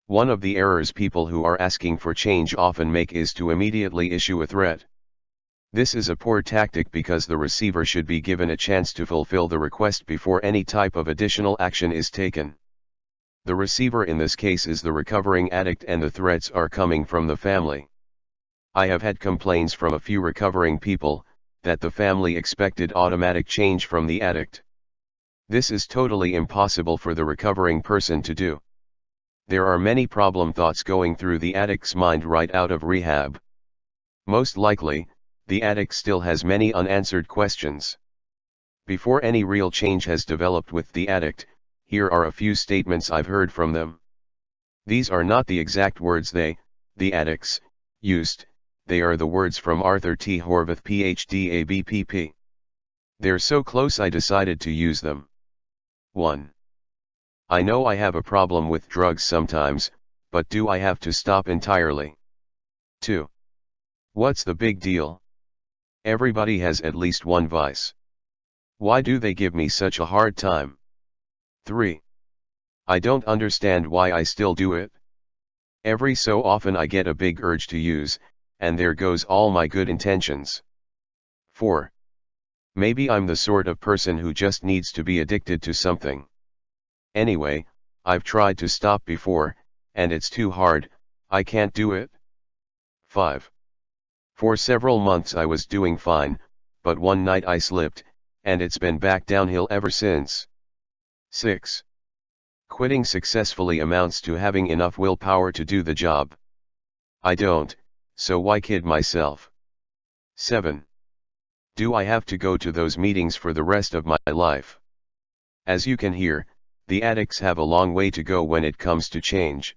One of the errors people who are asking for change often make is to immediately issue a threat. This is a poor tactic because the receiver should be given a chance to fulfill the request before any type of additional action is taken. The receiver in this case is the recovering addict and the threats are coming from the family. I have had complaints from a few recovering people, that the family expected automatic change from the addict. This is totally impossible for the recovering person to do. There are many problem thoughts going through the addict's mind right out of rehab. Most likely, the addict still has many unanswered questions. Before any real change has developed with the addict, here are a few statements I've heard from them. These are not the exact words they, the addicts, used, they are the words from Arthur T. Horvath PhD ABPP. They're so close I decided to use them. 1. I know I have a problem with drugs sometimes, but do I have to stop entirely? 2. What's the big deal? Everybody has at least one vice. Why do they give me such a hard time? 3. I don't understand why I still do it. Every so often I get a big urge to use, and there goes all my good intentions. 4. Maybe I'm the sort of person who just needs to be addicted to something. Anyway, I've tried to stop before, and it's too hard, I can't do it. 5. For several months I was doing fine, but one night I slipped, and it's been back downhill ever since. 6. Quitting successfully amounts to having enough willpower to do the job. I don't, so why kid myself? 7. Do I have to go to those meetings for the rest of my life? As you can hear, the addicts have a long way to go when it comes to change.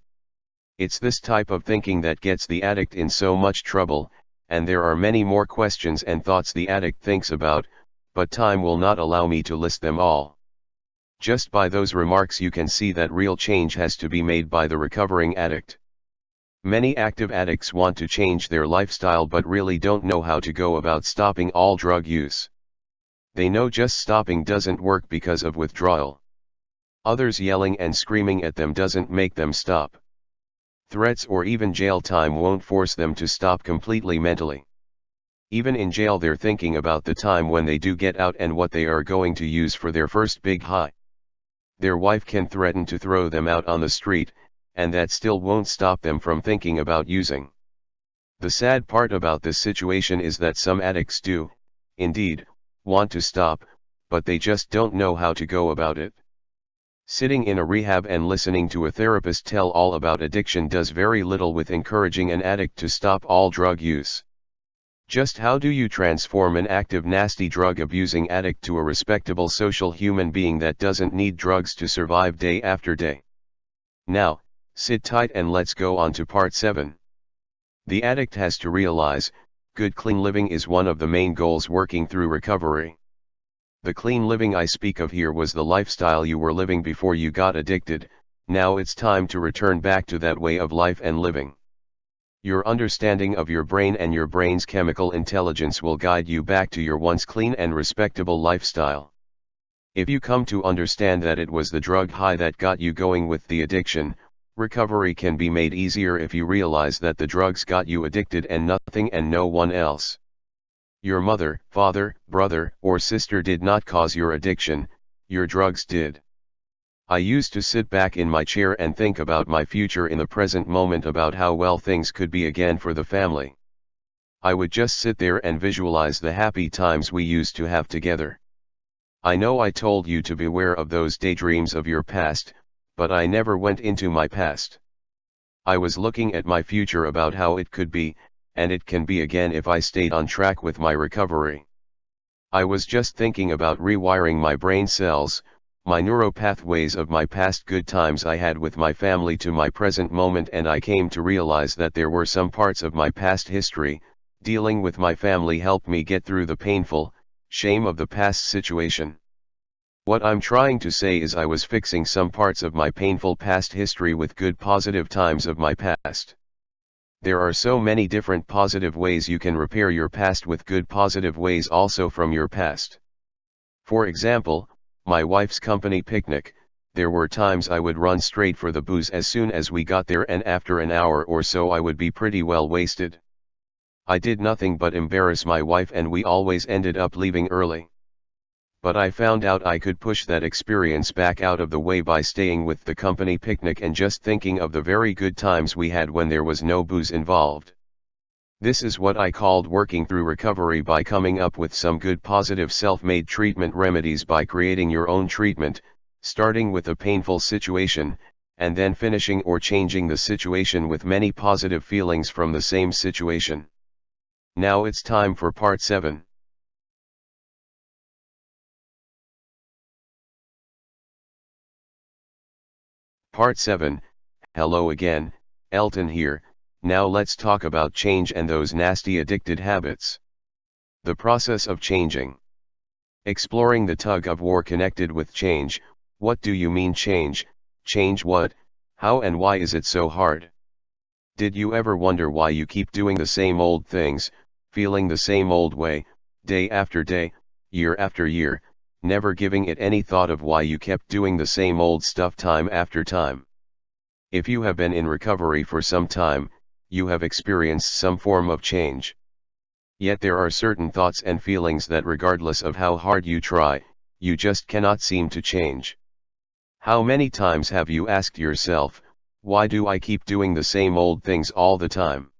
It's this type of thinking that gets the addict in so much trouble, and there are many more questions and thoughts the addict thinks about, but time will not allow me to list them all. Just by those remarks you can see that real change has to be made by the recovering addict. Many active addicts want to change their lifestyle but really don't know how to go about stopping all drug use. They know just stopping doesn't work because of withdrawal. Others yelling and screaming at them doesn't make them stop. Threats or even jail time won't force them to stop completely mentally. Even in jail they're thinking about the time when they do get out and what they are going to use for their first big high. Their wife can threaten to throw them out on the street, and that still won't stop them from thinking about using. The sad part about this situation is that some addicts do, indeed, want to stop, but they just don't know how to go about it. Sitting in a rehab and listening to a therapist tell all about addiction does very little with encouraging an addict to stop all drug use. Just how do you transform an active nasty drug-abusing addict to a respectable social human being that doesn't need drugs to survive day after day? Now, sit tight and let's go on to part 7. The addict has to realize, good clean living is one of the main goals working through recovery. The clean living I speak of here was the lifestyle you were living before you got addicted. Now it's time to return back to that way of life and living. Your understanding of your brain and your brain's chemical intelligence will guide you back to your once clean and respectable lifestyle. If you come to understand that it was the drug high that got you going with the addiction, recovery can be made easier if you realize that the drugs got you addicted and nothing and no one else. Your mother, father, brother, or sister did not cause your addiction, your drugs did. I used to sit back in my chair and think about my future in the present moment about how well things could be again for the family. I would just sit there and visualize the happy times we used to have together. I know I told you to beware of those daydreams of your past, but I never went into my past. I was looking at my future about how it could be, and it can be again if I stayed on track with my recovery. I was just thinking about rewiring my brain cells, my neuropathways of my past good times I had with my family to my present moment, and I came to realize that there were some parts of my past history, dealing with my family helped me get through the painful shame of the past situation. What I'm trying to say is I was fixing some parts of my painful past history with good positive times of my past. There are so many different positive ways you can repair your past with good positive ways also from your past. For example, my wife's company picnic, There were times I would run straight for the booze as soon as we got there, and after an hour or so I would be pretty well wasted. I did nothing but embarrass my wife, and we always ended up leaving early. But I found out I could push that experience back out of the way by staying with the company picnic and just thinking of the very good times we had when there was no booze involved. This is what I called working through recovery, by coming up with some good positive self-made treatment remedies, by creating your own treatment, starting with a painful situation, and then finishing or changing the situation with many positive feelings from the same situation. Now it's time for part 7. Part 7. Hello again, Elton here. Now let's talk about change and those nasty addicted habits. The process of changing. Exploring the tug of war connected with change. What do you mean change? Change what? How and why is it so hard? Did you ever wonder why you keep doing the same old things, feeling the same old way, day after day, year after year, never giving it any thought of why you kept doing the same old stuff time after time? If you have been in recovery for some time, you have experienced some form of change. Yet there are certain thoughts and feelings that, regardless of how hard you try, you just cannot seem to change. How many times have you asked yourself, why do I keep doing the same old things all the time?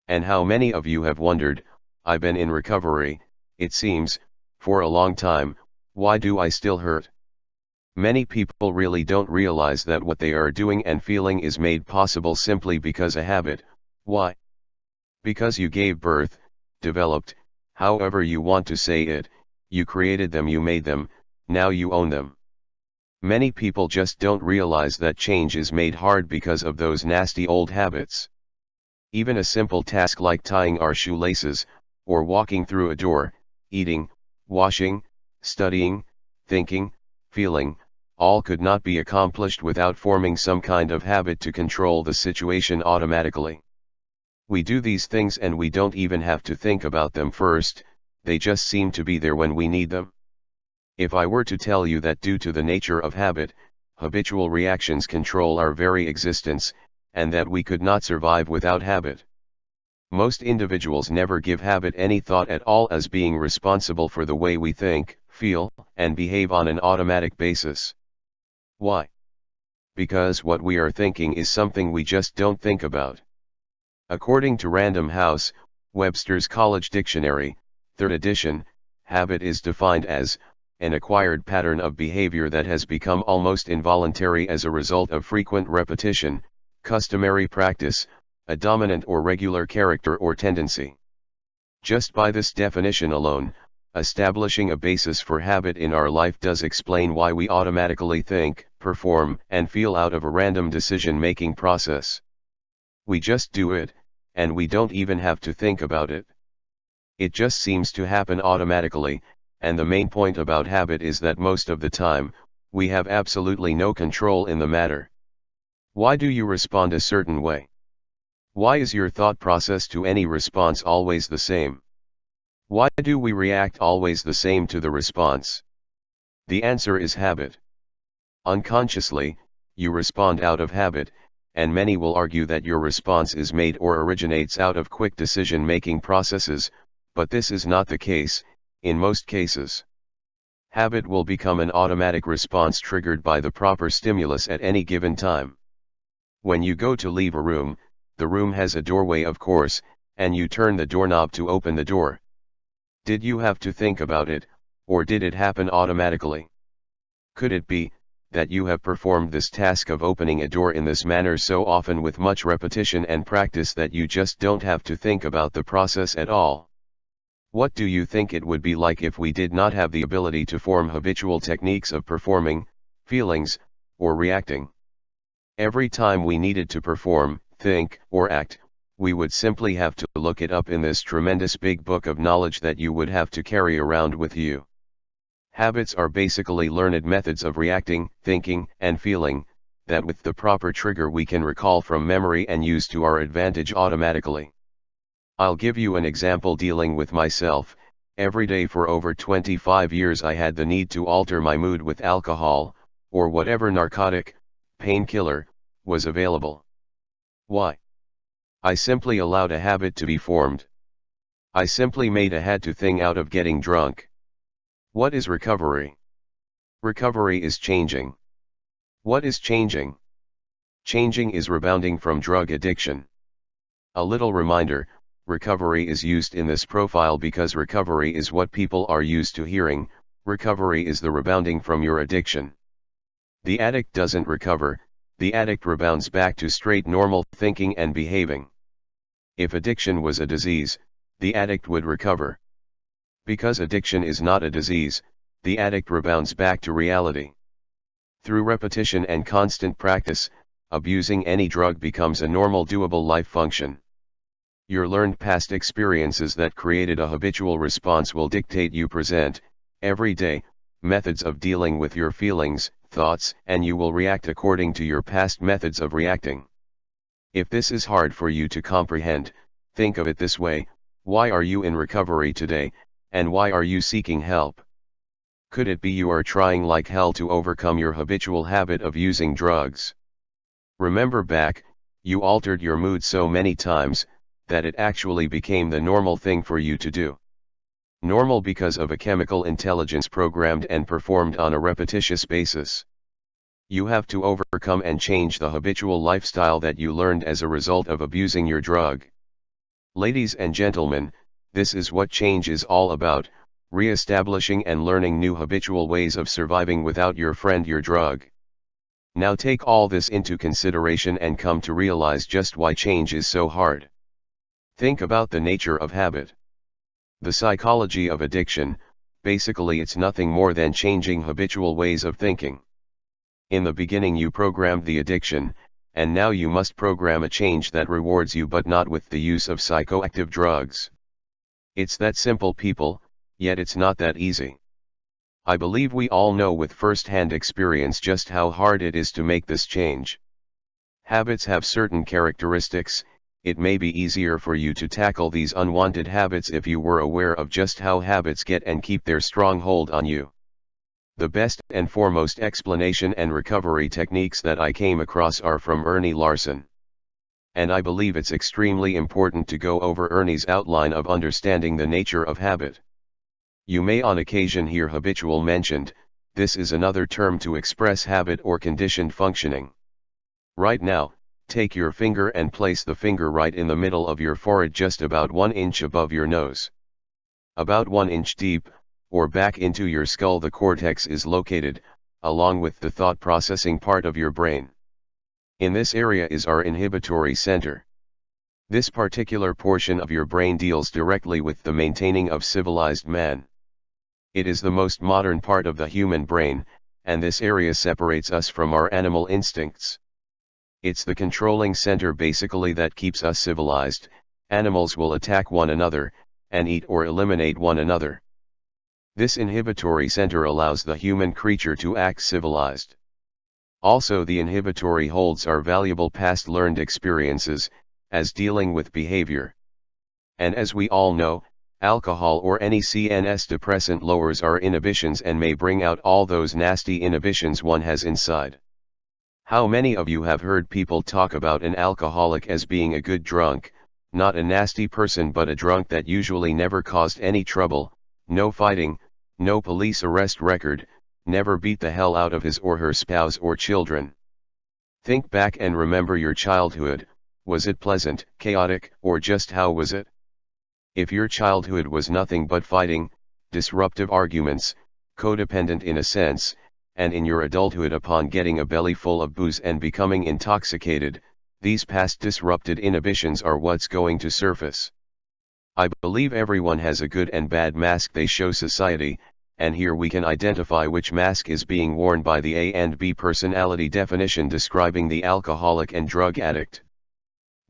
And how many of you have wondered, I've been in recovery, it seems, for a long time, why do I still hurt? Many people really don't realize that what they are doing and feeling is made possible simply because a habit. Why? Because you gave birth, developed, however you want to say it, you created them, you made them, now you own them. Many people just don't realize that change is made hard because of those nasty old habits. Even a simple task like tying our shoelaces, or walking through a door, eating, washing, studying, thinking, feeling, all could not be accomplished without forming some kind of habit to control the situation automatically. We do these things and we don't even have to think about them first, they just seem to be there when we need them. If I were to tell you that due to the nature of habit, habitual reactions control our very existence, and that we could not survive without habit. Most individuals never give habit any thought at all as being responsible for the way we think, feel, and behave on an automatic basis. Why? Because what we are thinking is something we just don't think about. According to Random House, Webster's College Dictionary, 3rd edition, habit is defined as an acquired pattern of behavior that has become almost involuntary as a result of frequent repetition, customary practice, a dominant or regular character or tendency. Just by this definition alone, establishing a basis for habit in our life does explain why we automatically think, perform, and feel out of a random decision-making process. We just do it, and we don't even have to think about it. It just seems to happen automatically, and the main point about habit is that most of the time, we have absolutely no control in the matter. Why do you respond a certain way? Why is your thought process to any response always the same? Why do we react always the same to the response? The answer is habit. Unconsciously, you respond out of habit, and many will argue that your response is made or originates out of quick decision-making processes, but this is not the case, in most cases. Habit will become an automatic response triggered by the proper stimulus at any given time. When you go to leave a room, the room has a doorway of course, and you turn the doorknob to open the door. Did you have to think about it, or did it happen automatically? Could it be that you have performed this task of opening a door in this manner so often with much repetition and practice that you just don't have to think about the process at all? What do you think it would be like if we did not have the ability to form habitual techniques of performing, feelings, or reacting? Every time we needed to perform, think, or act, we would simply have to look it up in this tremendous big book of knowledge that you would have to carry around with you. Habits are basically learned methods of reacting, thinking, and feeling, that with the proper trigger we can recall from memory and use to our advantage automatically. I'll give you an example dealing with myself. Every day for over 25 years I had the need to alter my mood with alcohol, or whatever narcotic, painkiller, was available. Why? I simply allowed a habit to be formed. I simply made a had to thing out of getting drunk. What is recovery? Recovery is changing. What is changing? Changing is rebounding from drug addiction. A little reminder, recovery is used in this profile because recovery is what people are used to hearing. Recovery is the rebounding from your addiction. The addict doesn't recover, the addict rebounds back to straight normal thinking and behaving. If addiction was a disease, the addict would recover. Because addiction is not a disease, the addict rebounds back to reality. Through repetition and constant practice, abusing any drug becomes a normal doable life function. Your learned past experiences that created a habitual response will dictate you present, every day, methods of dealing with your feelings, thoughts, and you will react according to your past methods of reacting. If this is hard for you to comprehend, think of it this way: why are you in recovery today, and why are you seeking help? Could it be you are trying like hell to overcome your habitual habit of using drugs? Remember back, you altered your mood so many times, that it actually became the normal thing for you to do. Normal because of a chemical intelligence programmed and performed on a repetitious basis. You have to overcome and change the habitual lifestyle that you learned as a result of abusing your drug. Ladies and gentlemen, this is what change is all about: re-establishing and learning new habitual ways of surviving without your friend your drug. Now take all this into consideration and come to realize just why change is so hard. Think about the nature of habit. The psychology of addiction, basically it's nothing more than changing habitual ways of thinking. In the beginning you programmed the addiction, and now you must program a change that rewards you, but not with the use of psychoactive drugs. It's that simple, people, yet it's not that easy. I believe we all know with first-hand experience just how hard it is to make this change. Habits have certain characteristics. It may be easier for you to tackle these unwanted habits if you were aware of just how habits get and keep their strong hold on you. The best and foremost explanation and recovery techniques that I came across are from Ernie Larson. And I believe it's extremely important to go over Ernie's outline of understanding the nature of habit. You may on occasion hear habitual mentioned. This is another term to express habit or conditioned functioning. Right now, take your finger and place the finger right in the middle of your forehead, just about 1 inch above your nose. About 1 inch deep, or back into your skull, the cortex is located, along with the thought processing part of your brain. In this area is our inhibitory center. This particular portion of your brain deals directly with the maintaining of civilized man. It is the most modern part of the human brain, and this area separates us from our animal instincts. It's the controlling center basically that keeps us civilized. Animals will attack one another, and eat or eliminate one another. This inhibitory center allows the human creature to act civilized. Also, the inhibitory holds our valuable past learned experiences, as dealing with behavior. And as we all know, alcohol or any CNS depressant lowers our inhibitions and may bring out all those nasty inhibitions one has inside. How many of you have heard people talk about an alcoholic as being a good drunk, not a nasty person but a drunk that usually never caused any trouble, no fighting, no police arrest record, never beat the hell out of his or her spouse or children? Think back and remember your childhood. Was it pleasant, chaotic, or just how was it? If your childhood was nothing but fighting, disruptive arguments, codependent in a sense, and in your adulthood upon getting a belly full of booze and becoming intoxicated, these past disrupted inhibitions are what's going to surface. I believe everyone has a good and bad mask they show society, and here we can identify which mask is being worn by the A and B personality definition describing the alcoholic and drug addict.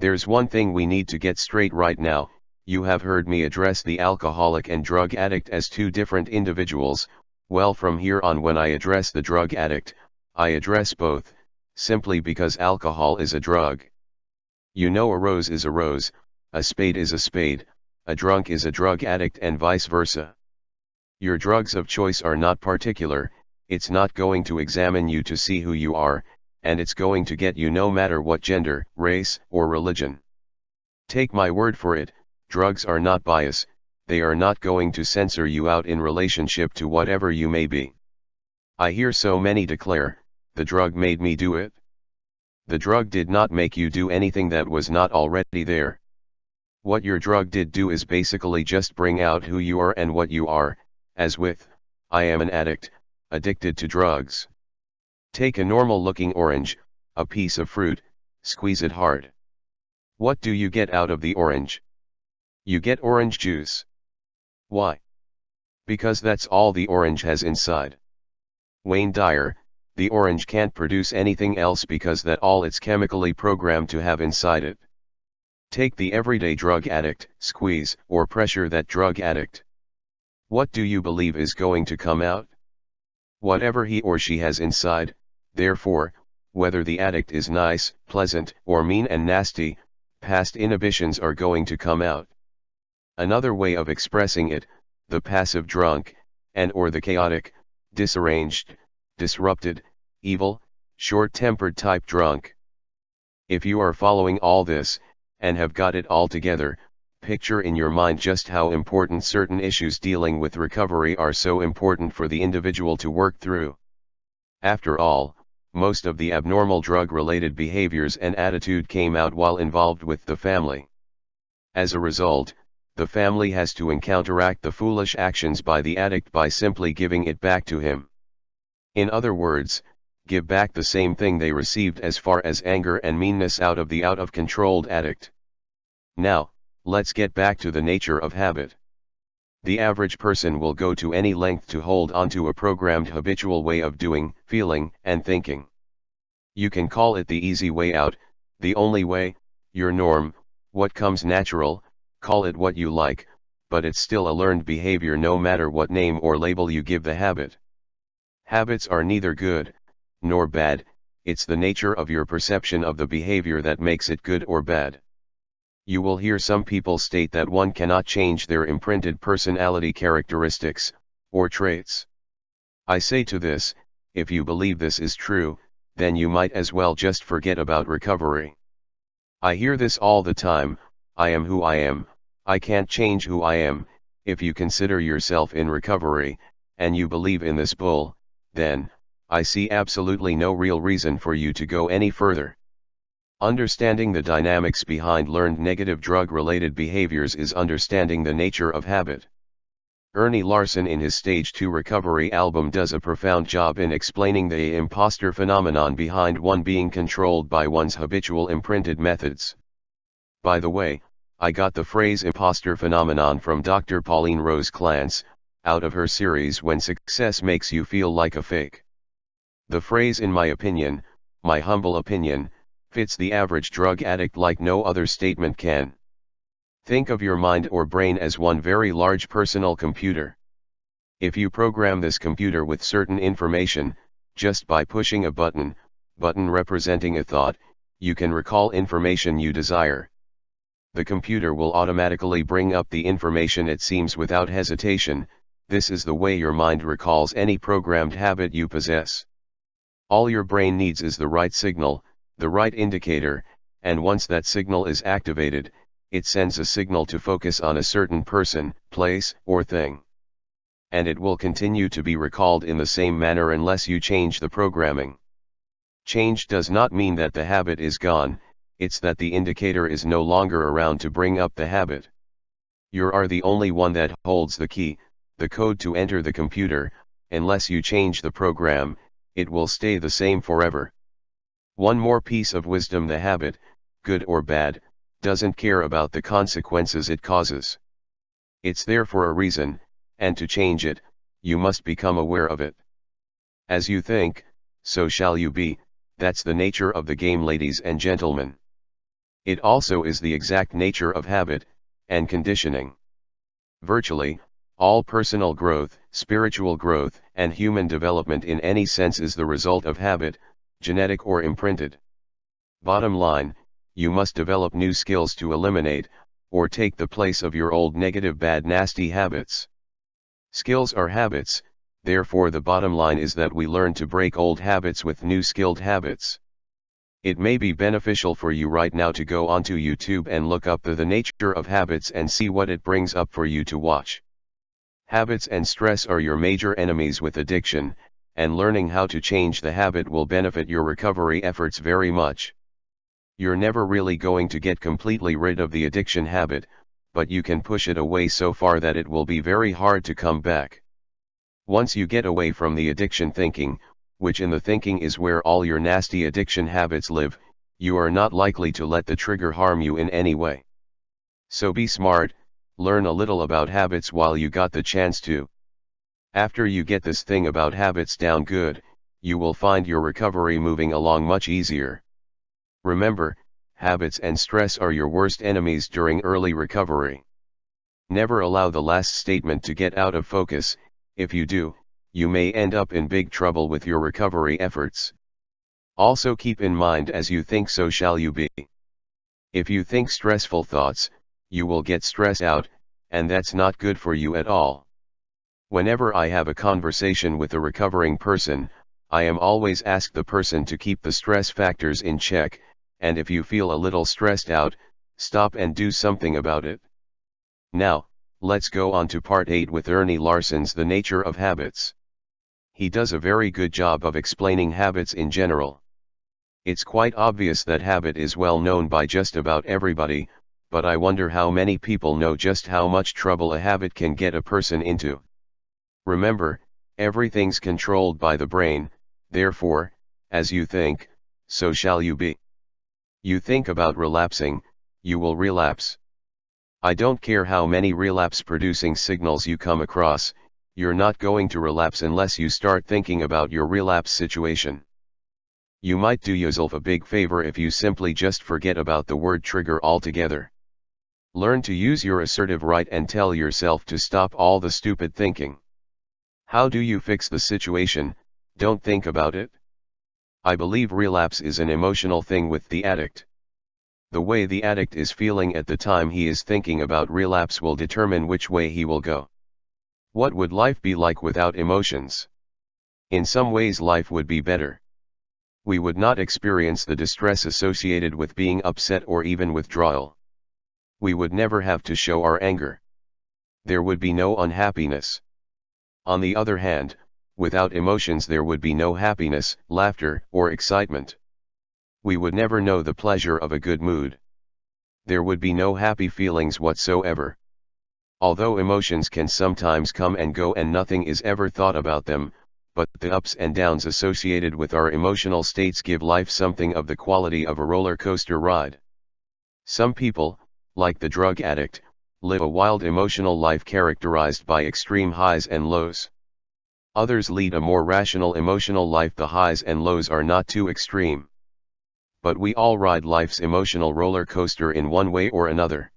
There's one thing we need to get straight right now. You have heard me address the alcoholic and drug addict as two different individuals. Well, from here on, when I address the drug addict, I address both, simply because alcohol is a drug. You know, a rose is a rose, a spade is a spade, a drunk is a drug addict, and vice versa. Your drugs of choice are not particular, it's not going to examine you to see who you are, and it's going to get you no matter what gender, race, or religion. Take my word for it, drugs are not bias, they are not going to censor you out in relationship to whatever you may be. I hear so many declare, the drug made me do it. The drug did not make you do anything that was not already there. What your drug did do is basically just bring out who you are and what you are, as with, I am an addict, addicted to drugs. Take a normal looking orange, a piece of fruit, squeeze it hard. What do you get out of the orange? You get orange juice. Why? Because that's all the orange has inside. Wayne Dyer, the orange can't produce anything else because that's all it's chemically programmed to have inside it. Take the everyday drug addict, squeeze or pressure that drug addict. What do you believe is going to come out? Whatever he or she has inside, therefore, whether the addict is nice, pleasant, or mean and nasty, past inhibitions are going to come out. Another way of expressing it, the passive drunk, and/or the chaotic, disarranged, disrupted, evil, short-tempered type drunk. If you are following all this, and have got it all together, picture in your mind just how important certain issues dealing with recovery are so important for the individual to work through. After all, most of the abnormal drug-related behaviors and attitude came out while involved with the family. As a result, the family has to counteract the foolish actions by the addict by simply giving it back to him. In other words, give back the same thing they received as far as anger and meanness out of the out-of-controlled addict. Now, let's get back to the nature of habit. The average person will go to any length to hold onto a programmed habitual way of doing, feeling, and thinking. You can call it the easy way out, the only way, your norm, what comes natural, call it what you like, but it's still a learned behavior no matter what name or label you give the habit. Habits are neither good, nor bad, it's the nature of your perception of the behavior that makes it good or bad. You will hear some people state that one cannot change their imprinted personality characteristics, or traits. I say to this, if you believe this is true, then you might as well just forget about recovery. I hear this all the time, I am who I am, I can't change who I am. If you consider yourself in recovery, and you believe in this bull, then, I see absolutely no real reason for you to go any further. Understanding the dynamics behind learned negative drug-related behaviors is understanding the nature of habit. Ernie Larson in his Stage 2 Recovery album does a profound job in explaining the imposter phenomenon behind one being controlled by one's habitual imprinted methods. By the way, I got the phrase imposter phenomenon from Dr. Pauline Rose Clance, out of her series When Success Makes You Feel Like a Fake. The phrase, in my opinion, my humble opinion, fits the average drug addict like no other statement can. Think of your mind or brain as one very large personal computer. If you program this computer with certain information, just by pushing a button representing a thought, you can recall information you desire. The computer will automatically bring up the information it seems without hesitation. This is the way your mind recalls any programmed habit you possess. All your brain needs is the right signal, the right indicator, and once that signal is activated, it sends a signal to focus on a certain person, place, or thing. And it will continue to be recalled in the same manner unless you change the programming. Change does not mean that the habit is gone, it's that the indicator is no longer around to bring up the habit. You are the only one that holds the key, the code to enter the computer. Unless you change the program, it will stay the same forever. One more piece of wisdom: the habit, good or bad, doesn't care about the consequences it causes. It's there for a reason, and to change it, you must become aware of it. As you think, so shall you be, that's the nature of the game, ladies and gentlemen. It also is the exact nature of habit, and conditioning. Virtually, all personal growth, spiritual growth, and human development in any sense is the result of habit, genetic or imprinted. Bottom line, you must develop new skills to eliminate, or take the place of your old negative bad nasty habits. Skills are habits, Therefore the bottom line is that we learn to break old habits with new skilled habits. It may be beneficial for you right now to go onto YouTube and look up the nature of habits and see what it brings up for you to watch. Habits and stress are your major enemies with addiction, and learning how to change the habit will benefit your recovery efforts very much. You're never really going to get completely rid of the addiction habit, but you can push it away so far that it will be very hard to come back. Once you get away from the addiction thinking, which in the thinking is where all your nasty addiction habits live, you are not likely to let the trigger harm you in any way. So be smart, learn a little about habits while you got the chance to. After you get this thing about habits down good, you will find your recovery moving along much easier. Remember, habits and stress are your worst enemies during early recovery. Never allow the last statement to get out of focus. If you do, you may end up in big trouble with your recovery efforts. Also keep in mind, as you think so shall you be. If you think stressful thoughts, you will get stressed out, and that's not good for you at all. Whenever I have a conversation with a recovering person, I am always asked the person to keep the stress factors in check, and if you feel a little stressed out, stop and do something about it. Now, let's go on to part 8 with Ernie Larson's The Nature of Habits. He does a very good job of explaining habits in general. It's quite obvious that habit is well known by just about everybody, but I wonder how many people know just how much trouble a habit can get a person into. Remember, everything's controlled by the brain, therefore, as you think, so shall you be. You think about relapsing, you will relapse. I don't care how many relapse-producing signals you come across, you're not going to relapse unless you start thinking about your relapse situation. You might do yourself a big favor if you simply just forget about the word trigger altogether. Learn to use your assertive right and tell yourself to stop all the stupid thinking. How do you fix the situation? Don't think about it. I believe relapse is an emotional thing with the addict. The way the addict is feeling at the time he is thinking about relapse will determine which way he will go. What would life be like without emotions? In some ways life would be better. We would not experience the distress associated with being upset or even withdrawal. We would never have to show our anger. There would be no unhappiness. On the other hand, without emotions there would be no happiness, laughter, or excitement. We would never know the pleasure of a good mood. There would be no happy feelings whatsoever. Although emotions can sometimes come and go and nothing is ever thought about them, but the ups and downs associated with our emotional states give life something of the quality of a roller coaster ride. Some people, like the drug addict, live a wild emotional life characterized by extreme highs and lows. Others lead a more rational emotional life. The highs and lows are not too extreme. But we all ride life's emotional roller coaster in one way or another.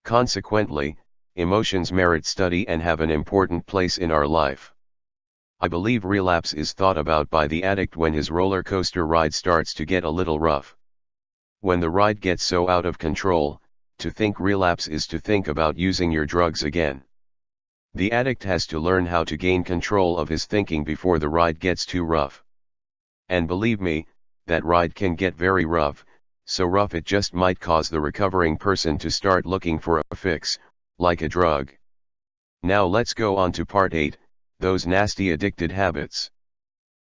Consequently, emotions merit study and have an important place in our life. I believe relapse is thought about by the addict when his roller coaster ride starts to get a little rough. When the ride gets so out of control, to think relapse is to think about using your drugs again. The addict has to learn how to gain control of his thinking before the ride gets too rough. And believe me, that ride can get very rough, so rough it just might cause the recovering person to start looking for a fix, like a drug. Now let's go on to part 8, those nasty addicted habits.